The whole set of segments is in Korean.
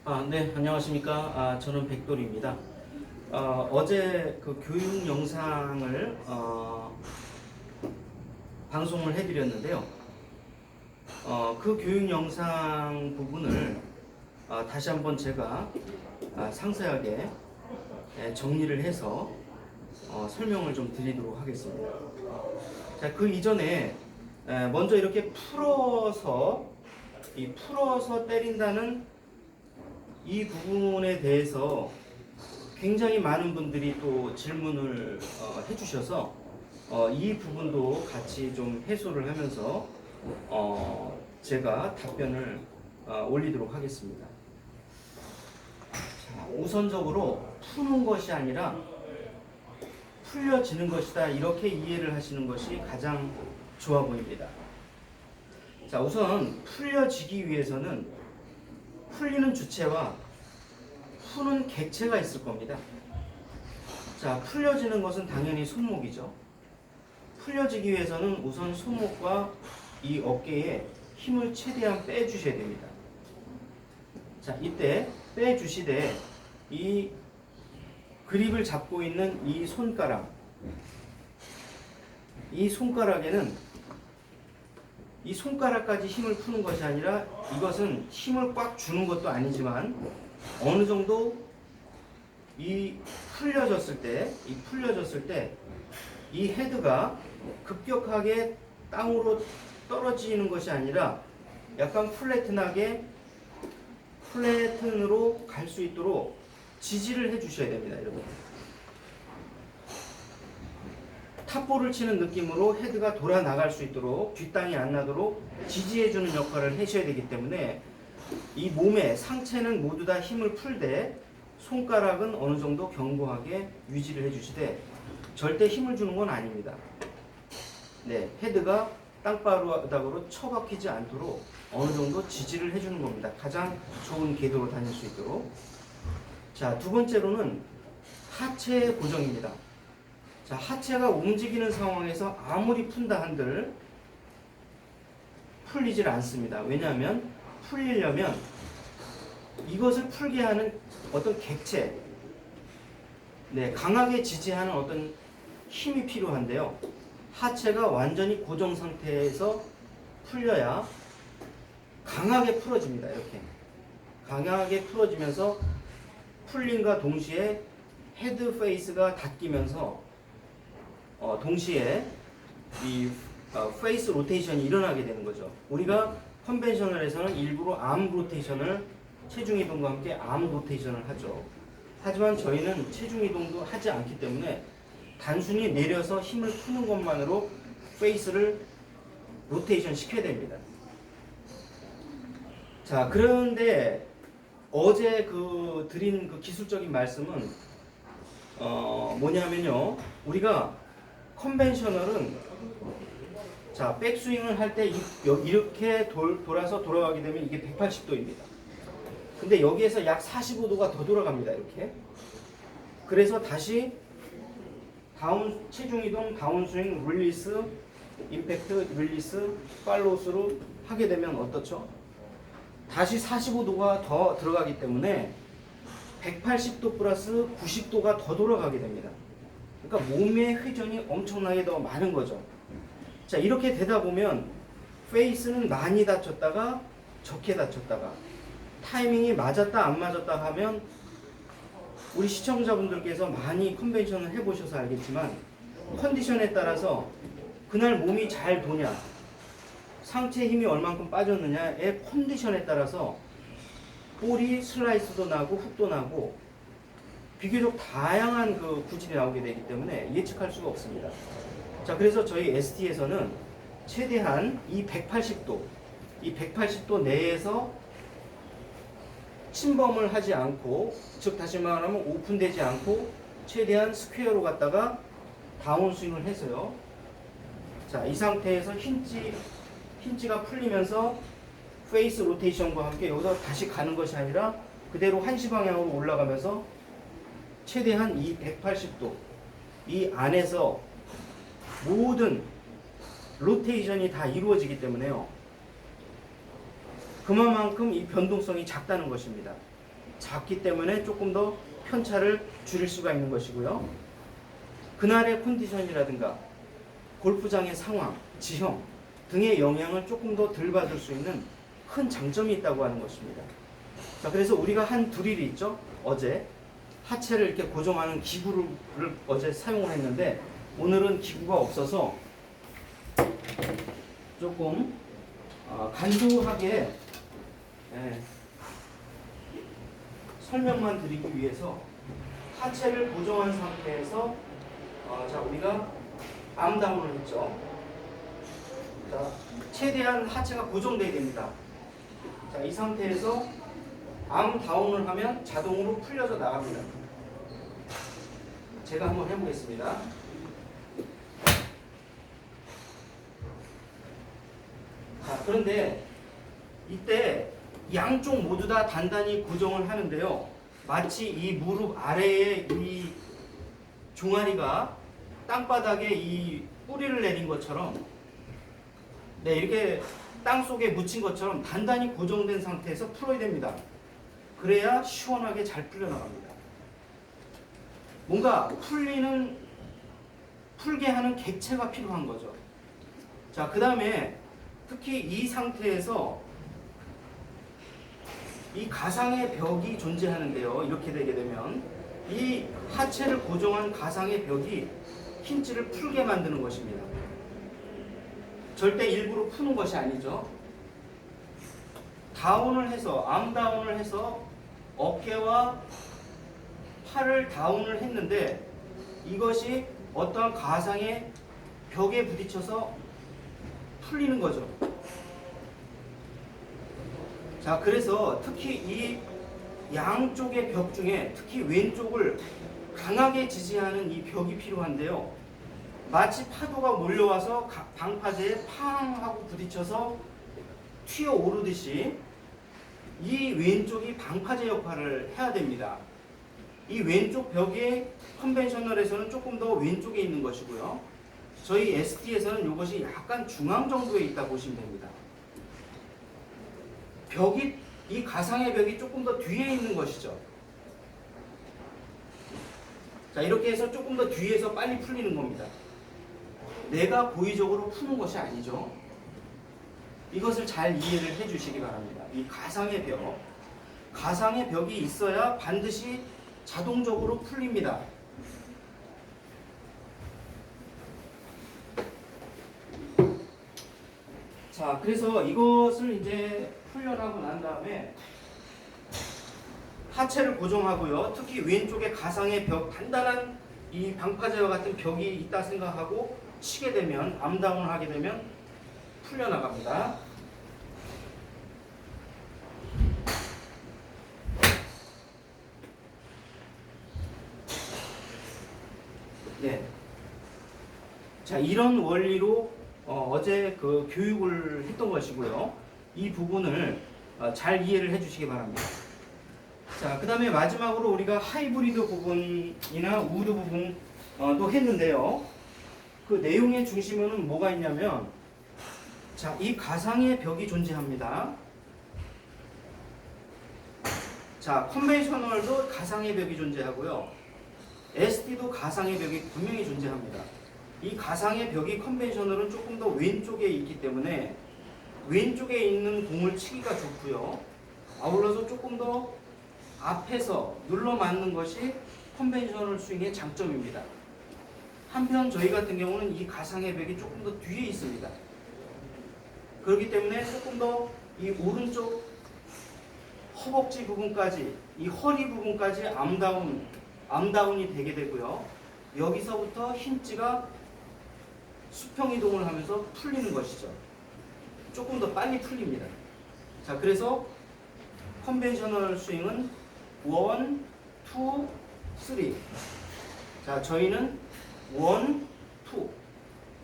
네, 안녕하십니까. 저는 백돌입니다. 어제 그 교육 영상을 방송을 해드렸는데요. 그 교육 영상 부분을 다시 한번 제가 상세하게 정리를 해서 설명을 좀 드리도록 하겠습니다. 자, 그 이전에 먼저 이렇게 풀어서 때린다는 이 부분에 대해서 굉장히 많은 분들이 또 질문을 해주셔서 이 부분도 같이 좀 해소를 하면서 제가 답변을 올리도록 하겠습니다. 자, 우선적으로 푸는 것이 아니라 풀려지는 것이다, 이렇게 이해를 하시는 것이 가장 좋아 보입니다. 자, 우선 풀려지기 위해서는 풀리는 주체와 푸는 객체가 있을 겁니다. 자, 풀려지는 것은 당연히 손목이죠. 풀려지기 위해서는 우선 손목과 이 어깨에 힘을 최대한 빼주셔야 됩니다. 자, 이때 빼주시되 이 그립을 잡고 있는 이 손가락에는 이 손가락까지 힘을 푸는 것이 아니라, 이것은 힘을 꽉 주는 것도 아니지만 어느 정도 풀려졌을 때 이 헤드가 급격하게 땅으로 떨어지는 것이 아니라 약간 플래튼으로 갈 수 있도록 지지를 해 주셔야 됩니다, 여러분. 탑볼을 치는 느낌으로 헤드가 돌아 나갈 수 있도록, 뒷땅이 안 나도록 지지해주는 역할을 하셔야 되기 때문에 이 몸의 상체는 모두 다 힘을 풀되 손가락은 어느 정도 견고하게 유지를 해주시되 절대 힘을 주는 건 아닙니다. 네, 헤드가 땅바닥으로 처박히지 않도록 어느 정도 지지를 해주는 겁니다. 가장 좋은 궤도로 다닐 수 있도록. 자, 두 번째로는 하체 고정입니다. 자, 하체가 움직이는 상황에서 아무리 푼다 한들 풀리질 않습니다. 왜냐하면 풀리려면 이것을 풀게 하는 어떤 객체, 강하게 지지하는 어떤 힘이 필요한데요. 하체가 완전히 고정 상태에서 풀려야 강하게 풀어집니다. 이렇게 강하게 풀어지면서 풀림과 동시에 헤드 페이스가 닫히면서 동시에 이 페이스 로테이션이 일어나게 되는 거죠. 우리가 컨벤셔널에서는 일부러 암 로테이션을, 체중 이동과 함께 암 로테이션을 하죠. 하지만 저희는 체중 이동도 하지 않기 때문에 단순히 내려서 힘을 푸는 것만으로 페이스를 로테이션 시켜야 됩니다. 자, 그런데 어제 드린 그 기술적인 말씀은 뭐냐면요, 우리가 컨벤셔널은, 자, 백스윙을 할 때 이렇게 돌아서 돌아가게 되면 이게 180도입니다. 근데 여기에서 약 45도가 더 돌아갑니다. 이렇게. 그래서 다시 체중 이동, 다운스윙, 릴리스, 임팩트, 릴리스, 팔로우스로 하게 되면 어떻죠? 다시 45도가 더 들어가기 때문에 180도 플러스 90도가 더 돌아가게 됩니다. 그러니까 몸의 회전이 엄청나게 더 많은 거죠. 자, 이렇게 되다 보면 페이스는 많이 다쳤다가 적게 다쳤다가, 타이밍이 맞았다 안 맞았다 하면, 우리 시청자분들께서 많이 컨벤션을 해보셔서 알겠지만 컨디션에 따라서 그날 몸이 잘 도냐, 상체 힘이 얼만큼 빠졌느냐의 컨디션에 따라서 볼이 슬라이스도 나고 훅도 나고 비교적 다양한 구질이 나오게 되기 때문에 예측할 수가 없습니다. 자, 그래서 저희 ST에서는 최대한 이 180도 내에서 침범을 하지 않고, 즉 다시 말하면 오픈되지 않고 최대한 스퀘어로 갔다가 다운스윙을 해서요. 자, 이 상태에서 힌지가 풀리면서 페이스 로테이션과 함께 여기서 다시 가는 것이 아니라 그대로 한시 방향으로 올라가면서 최대한 이 180도 이 안에서 모든 로테이션이 다 이루어지기 때문에요. 그만큼 이 변동성이 작다는 것입니다. 작기 때문에 조금 더 편차를 줄일 수가 있는 것이고요. 그날의 컨디션이라든가 골프장의 상황, 지형 등의 영향을 조금 더 덜 받을 수 있는 큰 장점이 있다고 하는 것입니다. 자, 그래서 우리가 한 드릴이 있죠. 어제 하체를 이렇게 고정하는 기구를 어제 사용을 했는데 오늘은 기구가 없어서 조금 간소하게 설명만 드리기 위해서 하체를 고정한 상태에서 자, 우리가 암다운을 했죠. 자, 최대한 하체가 고정되어야 됩니다. 자, 이 상태에서 암다운을 하면 자동으로 풀려져 나갑니다. 제가 한번 해보겠습니다. 자, 그런데 이때 양쪽 모두 다 단단히 고정을 하는데요. 마치 이 무릎 아래에 이 종아리가 땅바닥에 이 뿌리를 내린 것처럼 이렇게 땅 속에 묻힌 것처럼 단단히 고정된 상태에서 풀어야 됩니다. 그래야 시원하게 잘 풀려나갑니다. 뭔가 풀게 하는 객체가 필요한 거죠. 자, 그 다음에 특히 이 상태에서 이 가상의 벽이 존재하는데요. 이렇게 되게 되면 이 하체를 고정한 가상의 벽이 힌지를 풀게 만드는 것입니다. 절대 일부러 푸는 것이 아니죠. 다운을 해서 암다운을 해서 어깨와 팔을 다운을 했는데 이것이 어떠한 가상의 벽에 부딪혀서 풀리는 거죠. 자, 그래서 특히 이 양쪽의 벽 중에 특히 왼쪽을 강하게 지지하는 이 벽이 필요한데요. 마치 파도가 몰려와서 방파제에 팡 하고 부딪혀서 튀어 오르듯이 이 왼쪽이 방파제 역할을 해야 됩니다. 이 왼쪽 벽의 컨벤셔널에서는 조금 더 왼쪽에 있는 것이고요. 저희 ST에서는 이것이 약간 중앙 정도에 있다 보시면 됩니다. 이 가상의 벽이 조금 더 뒤에 있는 것이죠. 자, 이렇게 해서 조금 더 뒤에서 빨리 풀리는 겁니다. 내가 고의적으로 푸는 것이 아니죠. 이것을 잘 이해를 해 주시기 바랍니다. 이 가상의 벽이 있어야 반드시 자동적으로 풀립니다. 자, 그래서 이것을 이제 훈련하고 난 다음에 하체를 고정하고요. 특히 왼쪽에 가상의 벽, 단단한 이 방파제와 같은 벽이 있다 생각하고 치게 되면, 암다운을 하게 되면 풀려나갑니다. 네. 자, 이런 원리로 어제 그 교육을 했던 것이고요. 이 부분을 잘 이해를 해주시기 바랍니다. 자, 그 다음에 마지막으로 우리가 하이브리드 부분이나 우드 부분도 했는데요. 그 내용의 중심에는 뭐가 있냐면, 자, 이 가상의 벽이 존재합니다. 자, 컨벤셔널도 가상의 벽이 존재하고요. ST도 가상의 벽이 분명히 존재합니다. 이 가상의 벽이 컨벤셔널은 조금 더 왼쪽에 있기 때문에 왼쪽에 있는 공을 치기가 좋고요. 아울러서 조금 더 앞에서 눌러 맞는 것이 컨벤셔널 스윙의 장점입니다. 한편 저희 같은 경우는 이 가상의 벽이 조금 더 뒤에 있습니다. 그렇기 때문에 조금 더 이 오른쪽 허벅지 부분까지, 이 허리 부분까지 암다운이 되게 되고요. 여기서부터 힌지가 수평 이동을 하면서 풀리는 것이죠. 조금 더 빨리 풀립니다. 자, 그래서 컨벤셔널 스윙은 1, 2, 3. 자, 저희는 1, 2,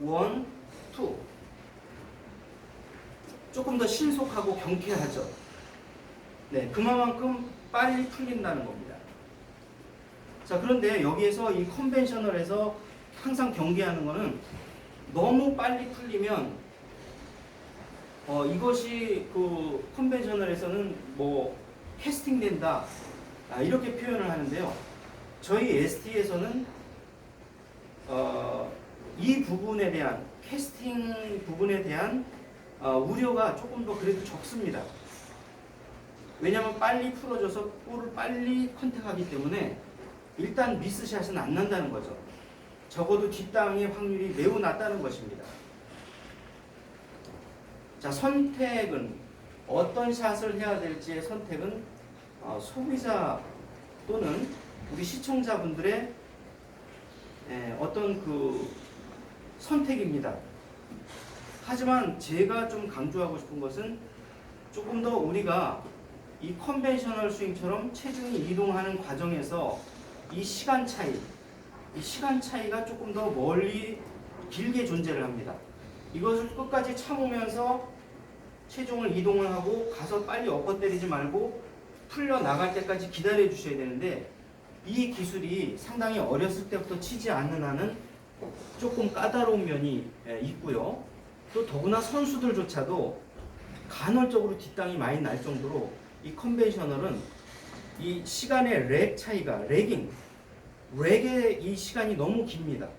1, 2. 조금 더 신속하고 경쾌하죠. 네, 그만큼 빨리 풀린다는 겁니다. 자, 그런데 여기에서 이 컨벤셔널에서 항상 경계하는 거는 너무 빨리 풀리면 이것이 그 컨벤셔널에서는 뭐 캐스팅 된다, 이렇게 표현을 하는데요. 저희 ST에서는 이 부분에 대한 캐스팅 부분에 대한 우려가 조금 더 그래도 적습니다. 왜냐하면 빨리 풀어져서 볼을 빨리 컨택하기 때문에 일단 미스샷은 안 난다는 거죠. 적어도 뒷땅의 확률이 매우 낮다는 것입니다. 자, 선택은 어떤 샷을 해야 될지의 선택은 소비자 또는 우리 시청자분들의 어떤 그 선택입니다. 하지만 제가 좀 강조하고 싶은 것은 조금 더 우리가 이 컨벤셔널 스윙처럼 체중이 이동하는 과정에서 이 시간 차이가 조금 더 멀리 길게 존재를 합니다. 이것을 끝까지 참으면서 체중을 이동을 하고 가서 빨리 엎어 때리지 말고 풀려 나갈 때까지 기다려 주셔야 되는데, 이 기술이 상당히 어렸을 때부터 치지 않는 한은 조금 까다로운 면이 있고요. 또 더구나 선수들조차도 간헐적으로 뒷땅이 많이 날 정도로 이 컨벤셔널은 이 시간의 렉 차이가 렉의 이 시간이 너무 깁니다.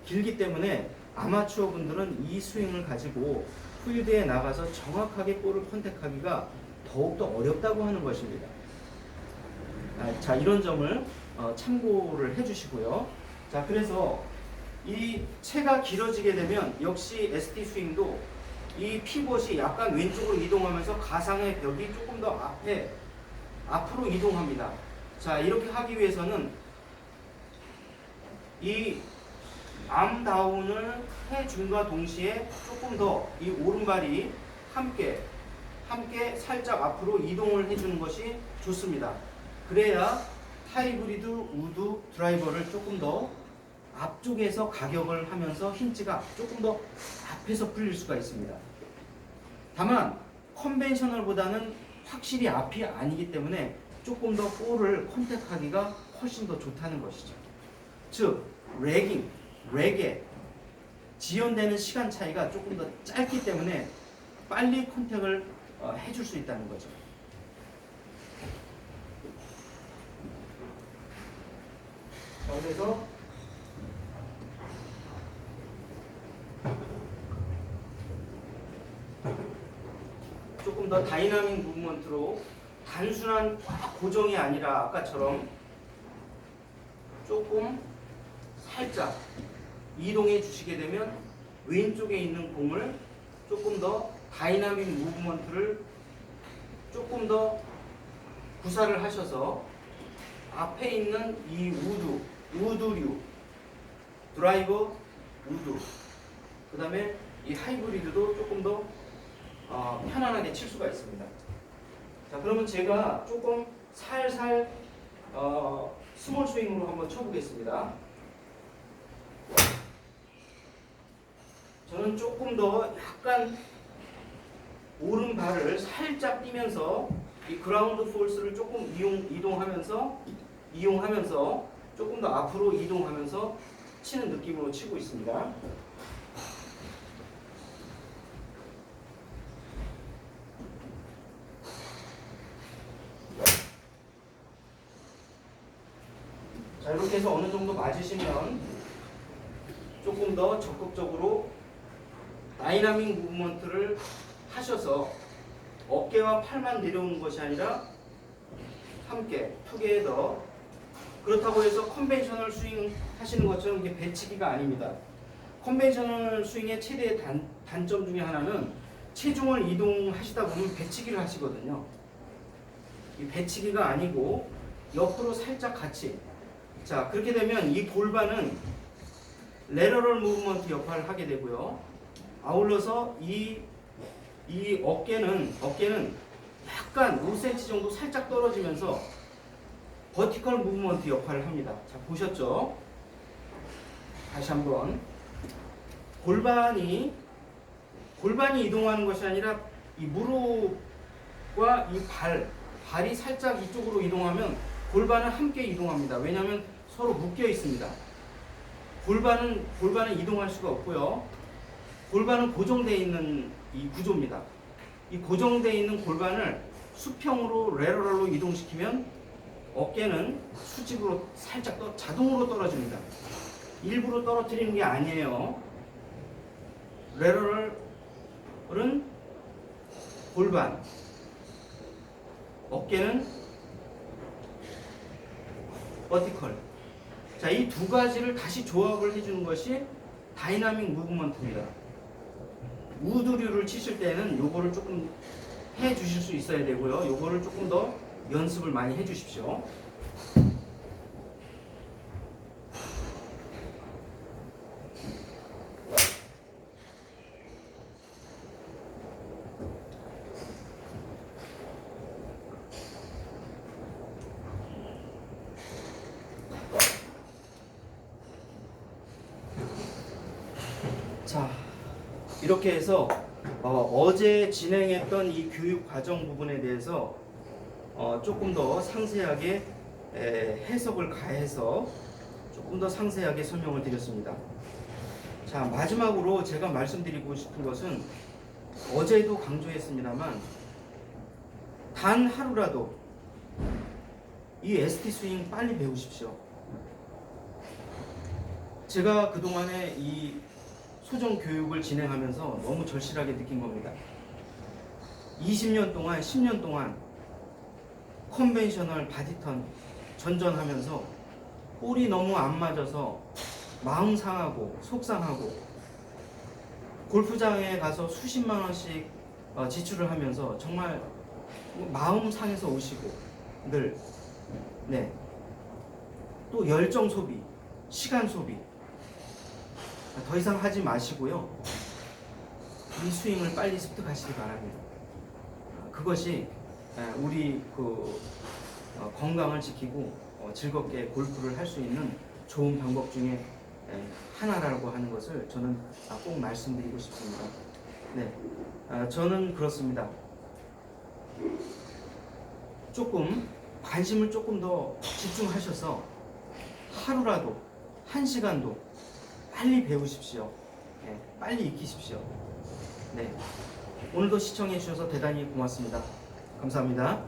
길기 때문에 아마추어 분들은 이 스윙을 가지고 필드에 나가서 정확하게 볼을 컨택하기가 더욱더 어렵다고 하는 것입니다. 자, 이런 점을 참고를 해주시고요. 자, 그래서 이 채가 길어지게 되면 역시 ST 스윙도 이 피벗이 약간 왼쪽으로 이동하면서 가상의 벽이 조금 더 앞으로 이동합니다. 자, 이렇게 하기 위해서는 이 암 다운을 해줌과 동시에 조금 더 이 오른발이 함께 살짝 앞으로 이동을 해주는 것이 좋습니다. 그래야 하이브리드 우드 드라이버를 조금 더 앞쪽에서 가격을 하면서 힌지가 조금 더 앞에서 풀릴 수가 있습니다. 다만 컨벤셔널보다는 확실히 앞이 아니기 때문에 조금 더 볼을 컨택하기가 훨씬 더 좋다는 것이죠. 즉 렉에 지연되는 시간 차이가 조금 더 짧기 때문에 빨리 컨택을 해줄 수 있다는 거죠. 그래서 조금 더 다이나믹 무브먼트로 단순한 고정이 아니라 아까처럼 조금 살짝 이동해 주시게 되면 왼쪽에 있는 공을 조금 더 다이나믹 무브먼트를 조금 더 구사를 하셔서 앞에 있는 이 우드류 드라이버 우드, 그 다음에 이 하이브리드도 조금 더 편안하게 칠 수가 있습니다. 자, 그러면 제가 조금 살살 스몰 스윙으로 한번 쳐보겠습니다. 저는 조금 더 약간 오른발을 살짝 뛰면서 이 그라운드 포스를 조금 이용하면서 조금 더 앞으로 이동하면서 치는 느낌으로 치고 있습니다. 자, 이렇게 해서 어느 정도 맞으시면 조금 더 적극적으로 다이나믹 무브먼트를 하셔서 어깨와 팔만 내려오는 것이 아니라 함께 투게더, 그렇다고 해서 컨벤셔널 스윙 하시는 것처럼 이게 배치기가 아닙니다. 컨벤셔널 스윙의 최대의 단점 중에 하나는 체중을 이동하시다 보면 배치기를 하시거든요. 이 배치기가 아니고 옆으로 살짝 같이, 자, 그렇게 되면 이 골반은 레러럴 무브먼트 역할을 하게 되고요. 아울러서 이 어깨는 약간 5cm 정도 살짝 떨어지면서 버티컬 무브먼트 역할을 합니다. 자, 보셨죠? 다시 한번 골반이 이동하는 것이 아니라 이 무릎과 이 발이 살짝 이쪽으로 이동하면 골반은 함께 이동합니다. 왜냐하면 서로 묶여 있습니다. 골반은 이동할 수가 없고요. 골반은 고정되어 있는 이 구조입니다. 이 고정되어 있는 골반을 수평으로 레러럴로 이동시키면 어깨는 수직으로 살짝 자동으로 떨어집니다. 일부러 떨어뜨리는 게 아니에요. 레터럴은 골반, 어깨는 버티컬. 자, 이 두 가지를 다시 조합을 해주는 것이 다이나믹 무브먼트입니다. 우드류를 치실 때는 요거를 조금 해 주실 수 있어야 되고요. 요거를 조금 더 연습을 많이 해 주십시오. 자, 이렇게 해서 어제 진행했던 이 교육 과정 부분에 대해서 조금 더 상세하게 해석을 가해서 조금 더 상세하게 설명을 드렸습니다. 자, 마지막으로 제가 말씀드리고 싶은 것은 어제도 강조했습니다만 단 하루라도 이 ST 스윙 빨리 배우십시오. 제가 그동안에 이 소정 교육을 진행하면서 너무 절실하게 느낀 겁니다. 20년 동안, 10년 동안 컨벤셔널 바디턴 전전하면서 볼이 너무 안 맞아서 마음 상하고 속상하고 골프장에 가서 수십만 원씩 지출을 하면서 정말 마음 상해서 오시고 늘 또 열정 소비, 시간 소비 더 이상 하지 마시고요. 이 스윙을 빨리 습득하시기 바랍니다. 그것이 우리 건강을 지키고 즐겁게 골프를 할 수 있는 좋은 방법 중에 하나라고 하는 것을 저는 꼭 말씀드리고 싶습니다. 저는 그렇습니다. 조금 관심을 조금 더 집중하셔서 하루라도 1시간도 빨리 배우십시오. 빨리 익히십시오. 오늘도 시청해 주셔서 대단히 고맙습니다. 감사합니다.